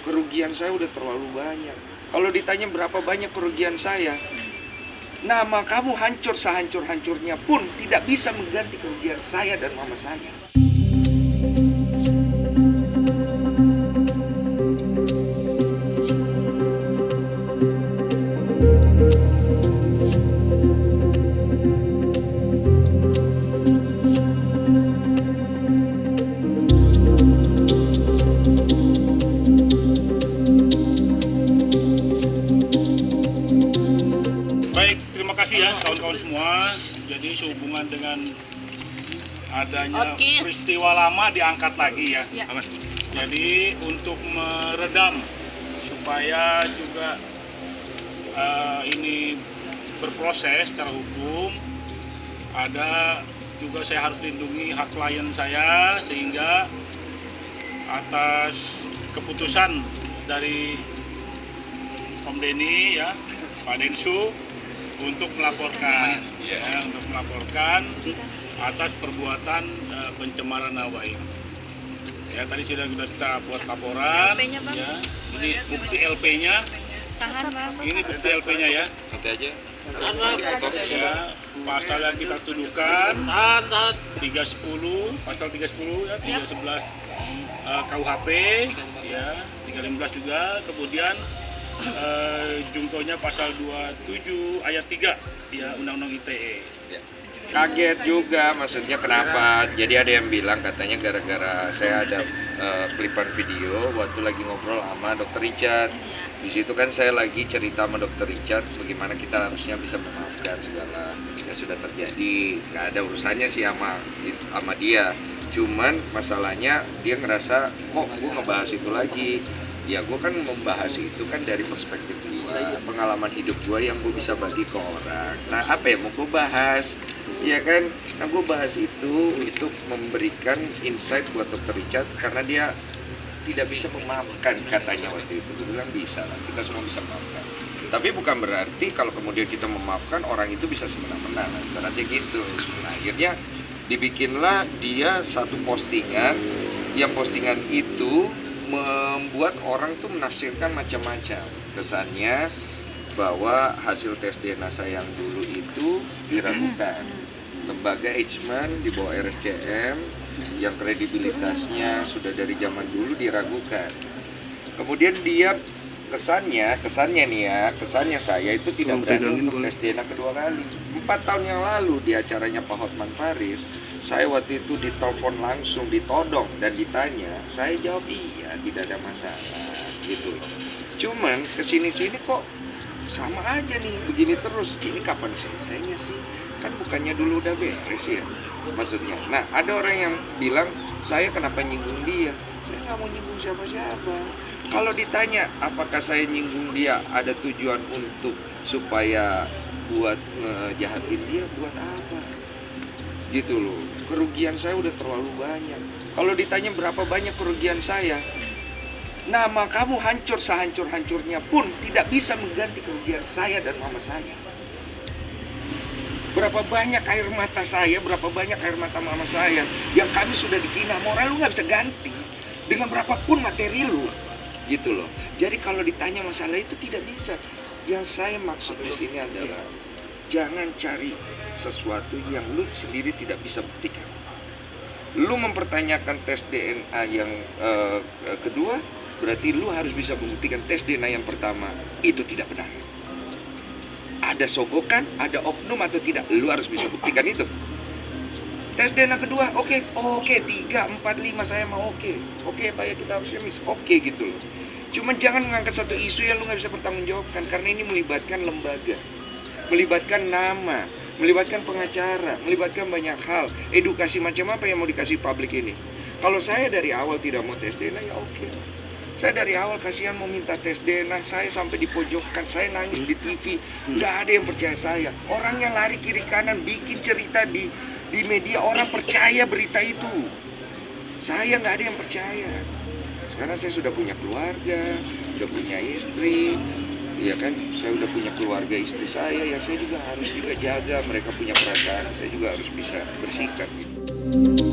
kerugian saya udah terlalu banyak. Kalau ditanya berapa banyak kerugian saya, nama kamu hancur sehancur-hancurnya pun tidak bisa mengganti kerugian saya dan mama saya. Baik, terima kasih ya kawan-kawan semua. Jadi sehubungan dengan adanya peristiwa lama diangkat lagi ya. Jadi untuk meredam supaya juga ini berproses secara hukum, ada juga saya harus lindungi hak klien saya, sehingga atas keputusan dari Om Denny ya, Pak Densu, untuk melaporkan atas perbuatan pencemaran nama baik. Ya, tadi sudah kita buat laporan. Ya, ini bukti LP-nya. Ini bukti LP-nya ya. Nanti aja. Ya, pasal yang kita tuduhkan 310, pasal 310 ya, 311 KUHP ya, 315 juga. Kemudian jungtonya pasal 27 ayat 3 ya, Undang-Undang ITE. Kaget juga, maksudnya kenapa? Jadi ada yang bilang katanya gara-gara saya ada klipan video waktu lagi ngobrol sama Dr. Richard. Di situ kan saya lagi cerita sama Dr. Richard bagaimana kita harusnya bisa memaafkan segala yang sudah terjadi. Gak ada urusannya sih sama dia. Cuman masalahnya dia ngerasa kok gue ngebahas itu lagi. Ya gue kan membahas itu kan dari perspektif gue, pengalaman hidup gue yang gue bisa bagi ke orang. Nah apa yang mau gue bahas? Ya kan, nah gue bahas itu untuk memberikan insight buat Dr. Richard karena dia tidak bisa memaafkan katanya waktu itu. Gue bilang bisa lah, kita semua bisa memaafkan. Tapi bukan berarti kalau kemudian kita memaafkan orang itu bisa semena-mena. Berarti gitu. Nah, akhirnya dibikinlah dia satu postingan, yang postingan itu membuat orang tuh menafsirkan macam-macam. Kesannya bahwa hasil tes DNA saya yang dulu itu diragukan. Lembaga Eijkman di bawah RSCM yang kredibilitasnya sudah dari zaman dulu diragukan. Kemudian dia kesannya saya itu tidak berani untuk tes DNA kedua kali. 4 tahun yang lalu di acaranya Pak Hotman Paris, saya waktu itu ditelepon langsung, ditodong dan ditanya, saya jawab iya, tidak ada masalah gitu. Cuman kesini-sini kok sama aja nih, begini terus. Ini kapan selesainya sih? Kan bukannya dulu udah beres ya maksudnya. Nah ada orang yang bilang saya kenapa nyinggung dia. Saya nggak mau nyinggung siapa-siapa. Kalau ditanya apakah saya nyinggung dia ada tujuan untuk supaya buat ngejahatin dia, buat apa gitu loh. Kerugian saya udah terlalu banyak. Kalau ditanya berapa banyak kerugian saya, nama kamu hancur sehancur-hancurnya pun tidak bisa mengganti kerugian saya dan mama saya. Berapa banyak air mata saya, berapa banyak air mata mama saya yang kami sudah dihina, moral lu gak bisa ganti dengan berapapun materi lu gitu loh. Jadi kalau ditanya masalah itu tidak bisa. Yang saya maksud di sini adalah jangan cari sesuatu yang lu sendiri tidak bisa buktikan. Lu mempertanyakan tes DNA yang kedua, berarti lu harus bisa membuktikan tes DNA yang pertama itu tidak benar. Ada sogokan, ada oknum atau tidak, lu harus bisa buktikan itu. Tes DNA kedua, oke, 3, 4, 5 saya mau oke, Pak ya kita harusnya oke gitu loh. Cuman jangan mengangkat satu isu yang lu nggak bisa pertanggungjawabkan karena ini melibatkan lembaga, melibatkan nama, melibatkan pengacara, melibatkan banyak hal. Edukasi macam apa yang mau dikasih publik ini? Kalau saya dari awal tidak mau tes DNA ya oke. Saya dari awal kasihan mau minta tes DNA, saya sampai dipojokkan, saya nangis di TV, nggak ada yang percaya saya. Orang yang lari kiri kanan bikin cerita di media, orang percaya berita itu. Saya nggak ada yang percaya. Sekarang saya sudah punya keluarga, sudah punya istri, ya kan, saya udah punya keluarga istri saya yang saya juga harus jaga, mereka punya perasaan, saya juga harus bisa bersikap gitu.